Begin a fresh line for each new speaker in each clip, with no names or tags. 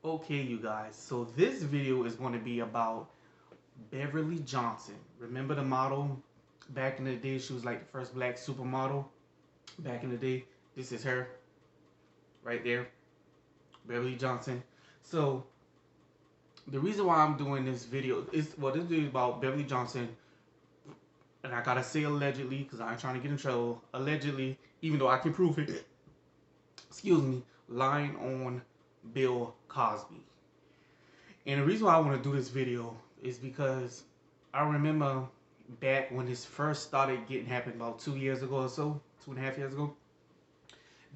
Okay, you guys, so this video is going to be about Beverly Johnson. Remember the model back in the day? She was like the first black supermodel back in the day. This is her right there, Beverly Johnson. So the reason why I'm doing this video is, well, this video is about Beverly Johnson, and I gotta say allegedly because I ain't trying to get in trouble. Allegedly, even though I can prove it, excuse me, lying on Bill Cosby. And the reason why I want to do this video is because I remember back when this first started getting happened about 2 years ago or so, 2.5 years ago,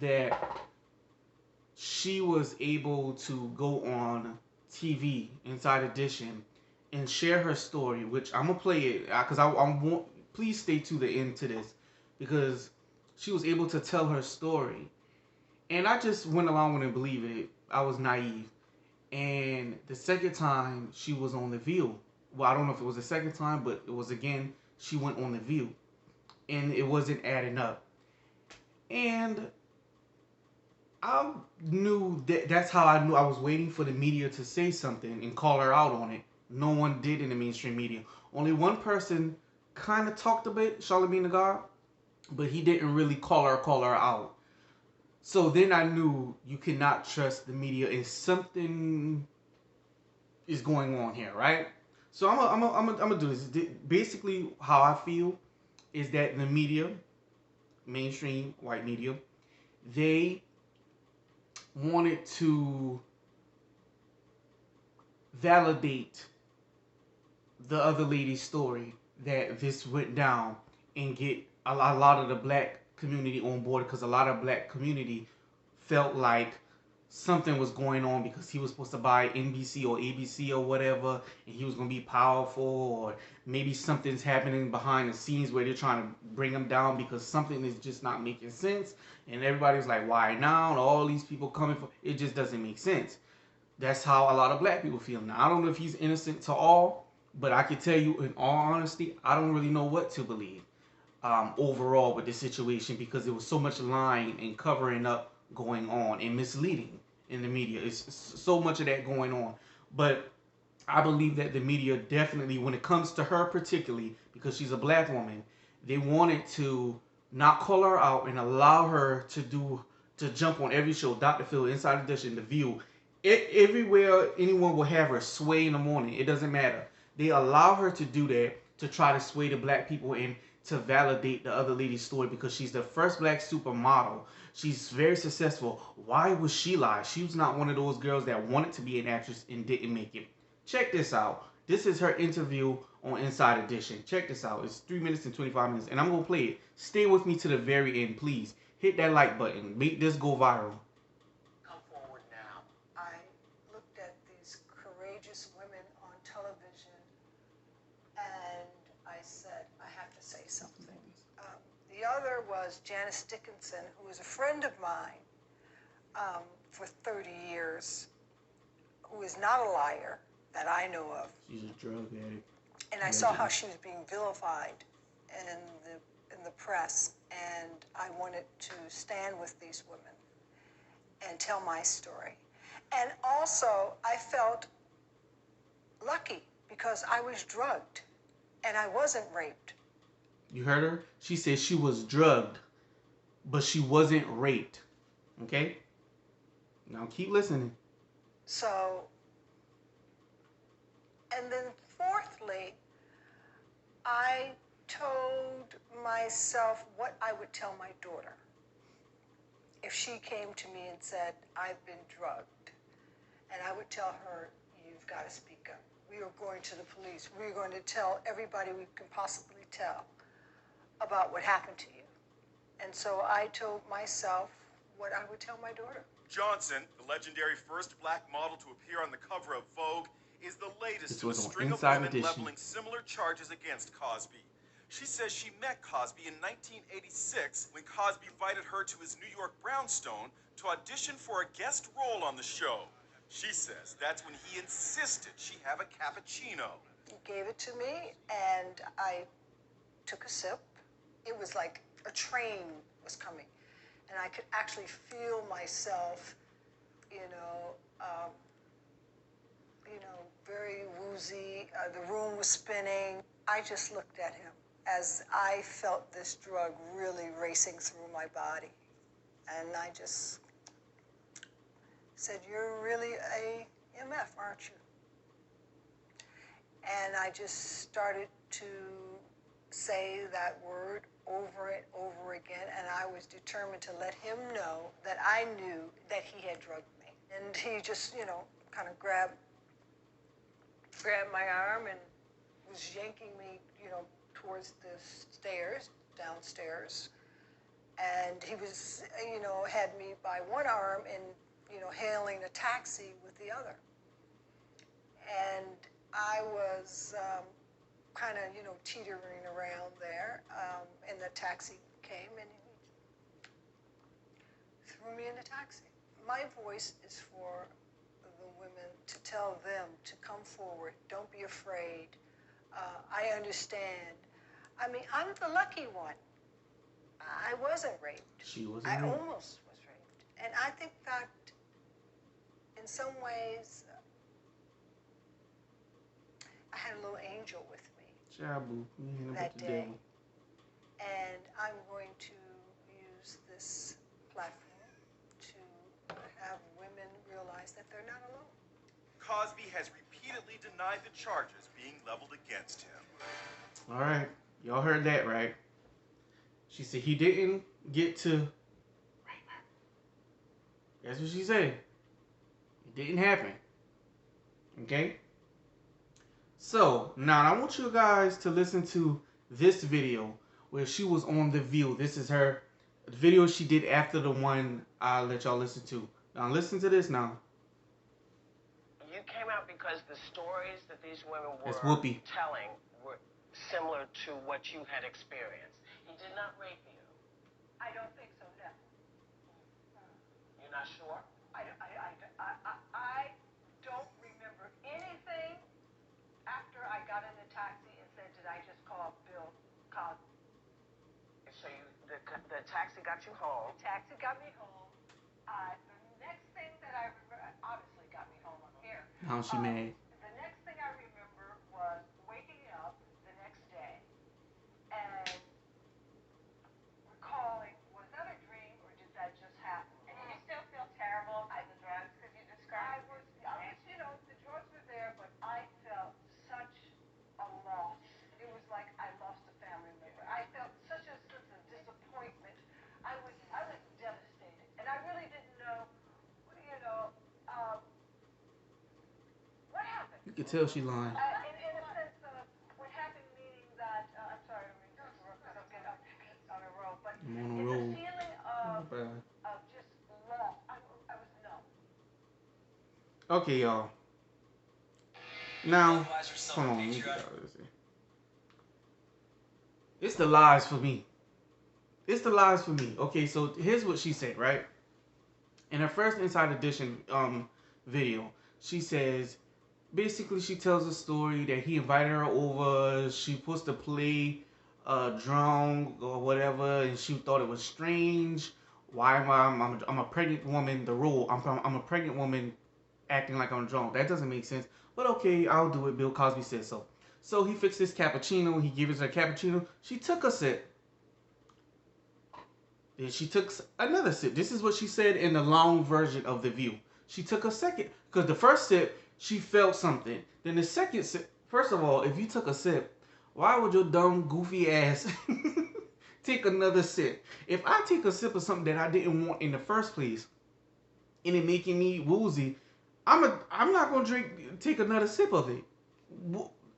that she was able to go on TV Inside Edition and share her story, which I'm gonna play it because I want. Please stay to the end to this because she was able to tell her story, and I just went along with it and believed it. I was naive. And the second time she was on The View. Well, I don't know if it was the second time, but it was again, she went on The View. And it wasn't adding up. And I knew that's how I knew I was waiting for the media to say something and call her out on it. No one did in the mainstream media. Only one person kind of talked a bit, Charlamagne the God, but he didn't really call her out. So then I knew you cannot trust the media and something is going on here, right? So I'm gonna do this. Basically, how I feel is that the media, mainstream white media, they wanted to validate the other lady's story that this went down and get a lot of the black community on board because a lot of black community felt like something was going on because he was supposed to buy NBC or ABC or whatever and he was going to be powerful, or maybe something's happening behind the scenes where they're trying to bring him down because something is just not making sense, and everybody's like, why now, and all these people coming for it just doesn't make sense. That's how a lot of black people feel. Now I don't know if he's innocent to all, but I can tell you in all honesty, I don't really know what to believe overall with this situation because there was so much lying and covering up going on and misleading in the media. It's so much of that going on. But I believe that the media definitely, when it comes to her particularly, because she's a black woman, they wanted to not call her out and allow her to jump on every show, Dr. Phil, Inside Edition, The View, everywhere anyone will have her sway in the morning. It doesn't matter. They allow her to do that to try to sway the black people and to validate the other lady's story because she's the first black supermodel. She's very successful. Why would she lie? She was not one of those girls that wanted to be an actress and didn't make it. Check this out. This is her interview on Inside Edition. Check this out. It's 3 minutes and 25 minutes, and I'm going to play it. Stay with me to the very end, please. Hit that like button. Make this go viral.
Come forward now. I looked at these courageous women on television, and I said, I have to say something. The other was Janice Dickinson, who was a friend of mine for 30 years, who is not a liar that I know of.
She's a drug addict.
And I saw how she was being vilified in the press, and I wanted to stand with these women and tell my story. And also, I felt lucky because I was drugged and I wasn't raped.
You heard her? She said she was drugged, but she wasn't raped. Okay? Now keep listening.
So, and then fourthly, I told myself what I would tell my daughter if she came to me and said, I've been drugged. And I would tell her, you've got to speak up. We are going to the police. We are going to tell everybody we can possibly tell about what happened to you. And so I told myself what I would tell my daughter.
Johnson, the legendary first black model to appear on the cover of Vogue, is the latest in a string of women leveling similar charges against Cosby. She says she met Cosby in 1986 when Cosby invited her to his New York brownstone to audition for a guest role on the show. She says that's when he insisted she have a cappuccino.
He gave it to me, and I took a sip. It was like a train was coming, and I could actually feel myself, The room was spinning. I just looked at him as I felt this drug really racing through my body. And I just said, "You're really a MF, aren't you?" And I just started to say that word over and over again, and I was determined to let him know that I knew that he had drugged me. And he just, kind of grabbed my arm and was yanking me, towards the stairs, downstairs. And he was, had me by one arm and, hailing a taxi with the other. And I was kind of, teetering around there, and the taxi came and he threw me in the taxi. My voice is for the women to tell them to come forward. Don't be afraid. I understand. I mean, I'm the lucky one. I wasn't raped.
She wasn't
raped. I
raped.
almost was raped. And I think that in some ways, I had a little angel with me that day. And I'm going to use this platform to have women realize that they're not alone.
Cosby has repeatedly denied the charges being leveled against him.
All right. Y'all heard that, right? She said he didn't get to rape her. That's what she said. It didn't happen. Okay? So, now I want you guys to listen to this video where she was on The View. This is her video she did after the one I'll let y'all listen to. Now, listen to this now.
You came out because the stories that these women were telling were similar to what you had experienced. He did not rape you.
I don't think so, no.
You're not sure?
I don't remember anything after I got in the taxi and said, did I just call Bill Cosby?
So the taxi got you home.
The taxi got me home. The next thing that I remember, obviously got me home up here.
Now she mad.
The next thing I remember was waking up the next day and recalling, was that a dream or did that just happen?
And you still feel terrible about the drugs because you described
I was, the drugs were there, but I felt such a loss. It was like I lost a family member. I felt such a sense of disappointment. I was devastated, and I really didn't know, what happened.
You can tell she lying.
In a sense of what happened, meaning that I'm sorry, I'm getting up on a roll, but
I'm on a
it's
roll.
a feeling of just loss. I was numb.
Okay, y'all. Now, hold on. Let me get out of this here. It's the lies for me. It's the lies for me. Okay, so here's what she said, right? In her first Inside Edition video, she says, basically she tells a story that he invited her over. She supposed to play drunk or whatever, and she thought it was strange. Why am I'm a pregnant woman? The rule, I'm a pregnant woman acting like I'm drunk. That doesn't make sense. But okay, I'll do it. Bill Cosby said so. So he fixed this cappuccino. He gave her a cappuccino. She took a sip. Then she took another sip. This is what she said in the long version of The View. She took a second. Because the first sip, she felt something. Then the second sip, first of all, if you took a sip, why would your dumb, goofy ass take another sip? If I take a sip of something that I didn't want in the first place, and it making me woozy, I'm not going to take another sip of it.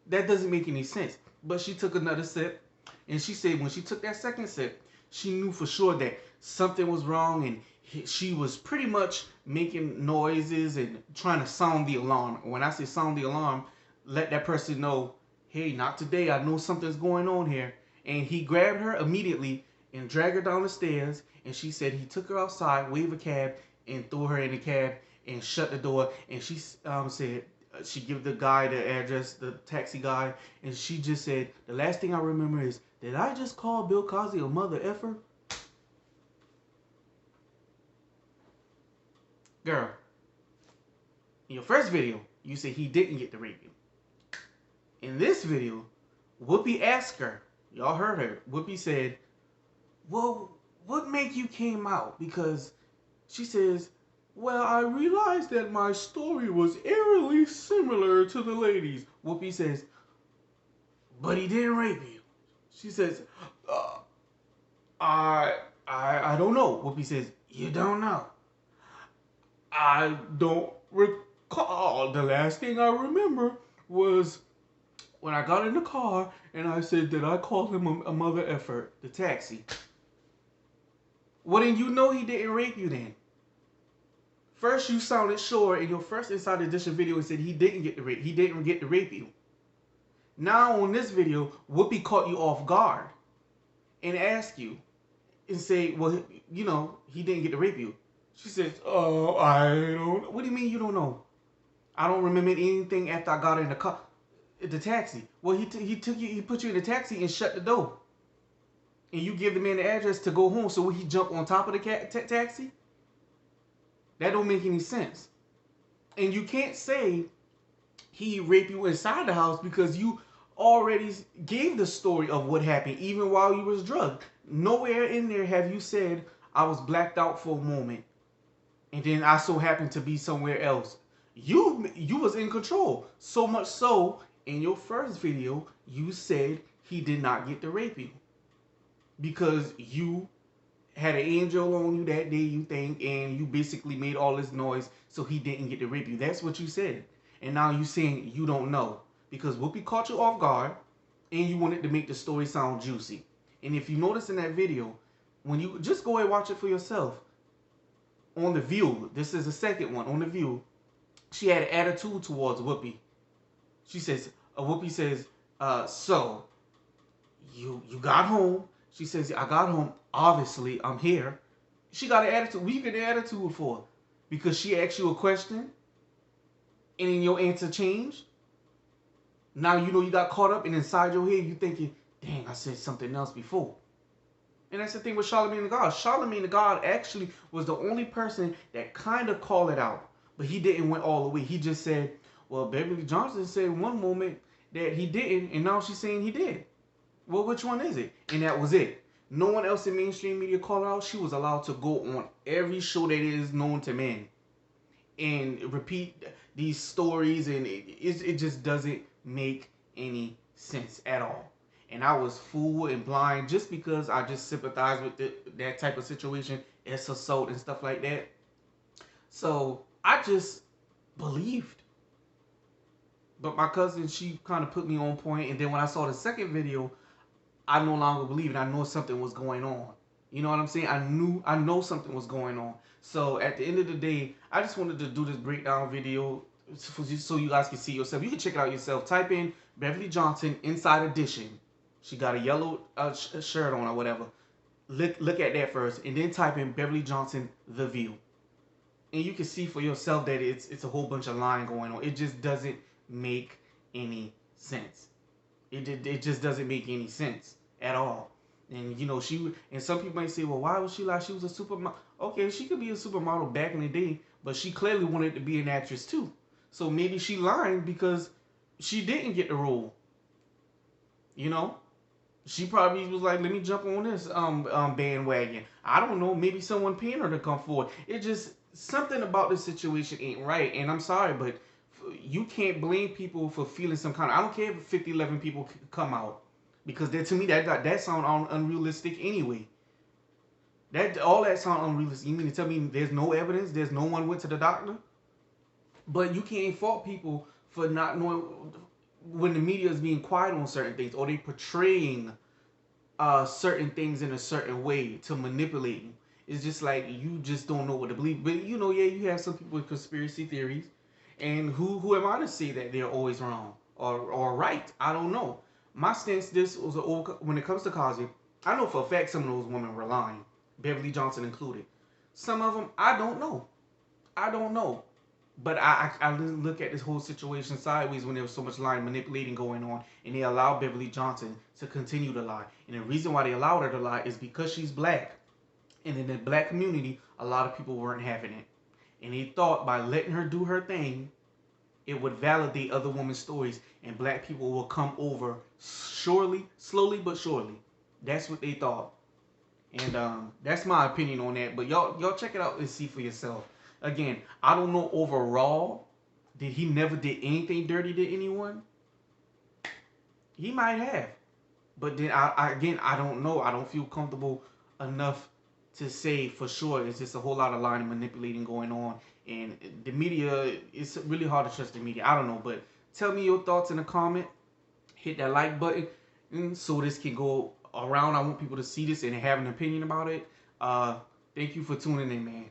That doesn't make any sense. But she took another sip, and she said when she took that second sip, she knew for sure that something was wrong, and she was pretty much making noises and trying to sound the alarm. When I say sound the alarm, let that person know, hey, not today. I know something's going on here. And he grabbed her immediately and dragged her down the stairs, and she said he took her outside, waved a cab, and threw her in the cab and shut the door. And she said, she gave the guy the address, the taxi guy, and she just said, the last thing I remember is, did I just call Bill Cosby a mother effer? Girl, in your first video, you said he didn't get to rape you. In this video, Whoopi asked her, y'all heard her, Whoopi said, well, what made you came out? Because she says, well, I realized that my story was eerily similar to the ladies. Whoopi says, but he didn't rape you. She says, I don't know. Whoopi says, you don't know. I don't recall. The last thing I remember was when I got in the car and I said that I called him a mother effer, the taxi. Well, then you know he didn't rape you then. First, you sounded sure in your first Inside Edition video and said he didn't get to rape you. Now on this video, Whoopi caught you off guard and asked you and say, well, you know, he didn't get to rape you. She says, oh, I don't. What do you mean you don't know? I don't remember anything after I got in the car, the taxi. Well, he put you in the taxi and shut the door. And you give the man the address to go home. So would he jump on top of the taxi? That don't make any sense. And you can't say he raped you inside the house because you already gave the story of what happened even while you was drugged. Nowhere in there have you said I was blacked out for a moment and then I so happened to be somewhere else. You was in control. So much so, in your first video, you said he did not get to rape you because you had an angel on you that day, you think, and you basically made all this noise so he didn't get to rape you. That's what you said. And now you saying you don't know because Whoopi caught you off guard and you wanted to make the story sound juicy. And if you notice in that video, when you just go and watch it for yourself, on The View, this is the second one, on The View, she had an attitude towards Whoopi. She says, Whoopi says, so, you got home. She says, I got home. Obviously, I'm here. She got an attitude. What you get an attitude for? Because she asked you a question and then your answer changed? Now you know you got caught up and inside your head you thinking, dang, I said something else before. And that's the thing with Charlamagne the God. Charlamagne the God actually was the only person that kind of called it out. But he didn't went all the way. He just said, well, Beverly Johnson said one moment that he didn't, and now she's saying he did. Well, which one is it? And that was it. No one else in mainstream media called her out. She was allowed to go on every show that is known to men and repeat these stories, and it just doesn't make any sense at all. And I was fooled and blind just because I just sympathize with that type of situation. It's assault and stuff like that. So I just believed. But my cousin, she kind of put me on point. And then when I saw the second video, I no longer believed. I know something was going on. You know what I'm saying? I know something was going on. So at the end of the day, I just wanted to do this breakdown video so you guys can see yourself. You can check it out yourself. Type in Beverly Johnson Inside Edition. She got a yellow shirt on or whatever. Look at that first. And then type in Beverly Johnson The View. And you can see for yourself that it's a whole bunch of lying going on. It just doesn't make any sense. It just doesn't make any sense at all. And you know, and some people might say, well, why was she lie? She was a supermodel. Okay, she could be a supermodel back in the day, but she clearly wanted to be an actress too. So maybe she lied because she didn't get the role. You know? She probably was like, let me jump on this bandwagon. I don't know, maybe someone paying her to come forward. It just, something about this situation ain't right. And I'm sorry, but you can't blame people for feeling some kind of, I don't care if 11 people come out. Because to me, that sound unrealistic anyway. All that sound unrealistic. You mean to tell me there's no evidence? There's no one went to the doctor? But you can't fault people for not knowing when the media is being quiet on certain things, or they portraying certain things in a certain way to manipulate you. It's just like you just don't know what to believe. But you know, yeah, you have some people with conspiracy theories, and who am I to say that they're always wrong or right? I don't know. My stance when it comes to Cosby, I know for a fact some of those women were lying, Beverly Johnson included. Some of them, I don't know. But I look at this whole situation sideways when there was so much lying, manipulating going on, and they allowed Beverly Johnson to continue to lie. And the reason why they allowed her to lie is because she's black. And in the black community, a lot of people weren't having it. And they thought by letting her do her thing, it would validate other women's stories, and black people will come over slowly but surely. That's what they thought. And that's my opinion on that. But y'all check it out and see for yourself. Again, I don't know overall. Did he never did anything dirty to anyone? He might have. But then I don't know. I don't feel comfortable enough to say for sure. It's just a whole lot of lying and manipulating going on. And the media, it's really hard to trust the media. I don't know. But tell me your thoughts in the comment. Hit that like button so this can go around. I want people to see this and have an opinion about it. Thank you for tuning in, man.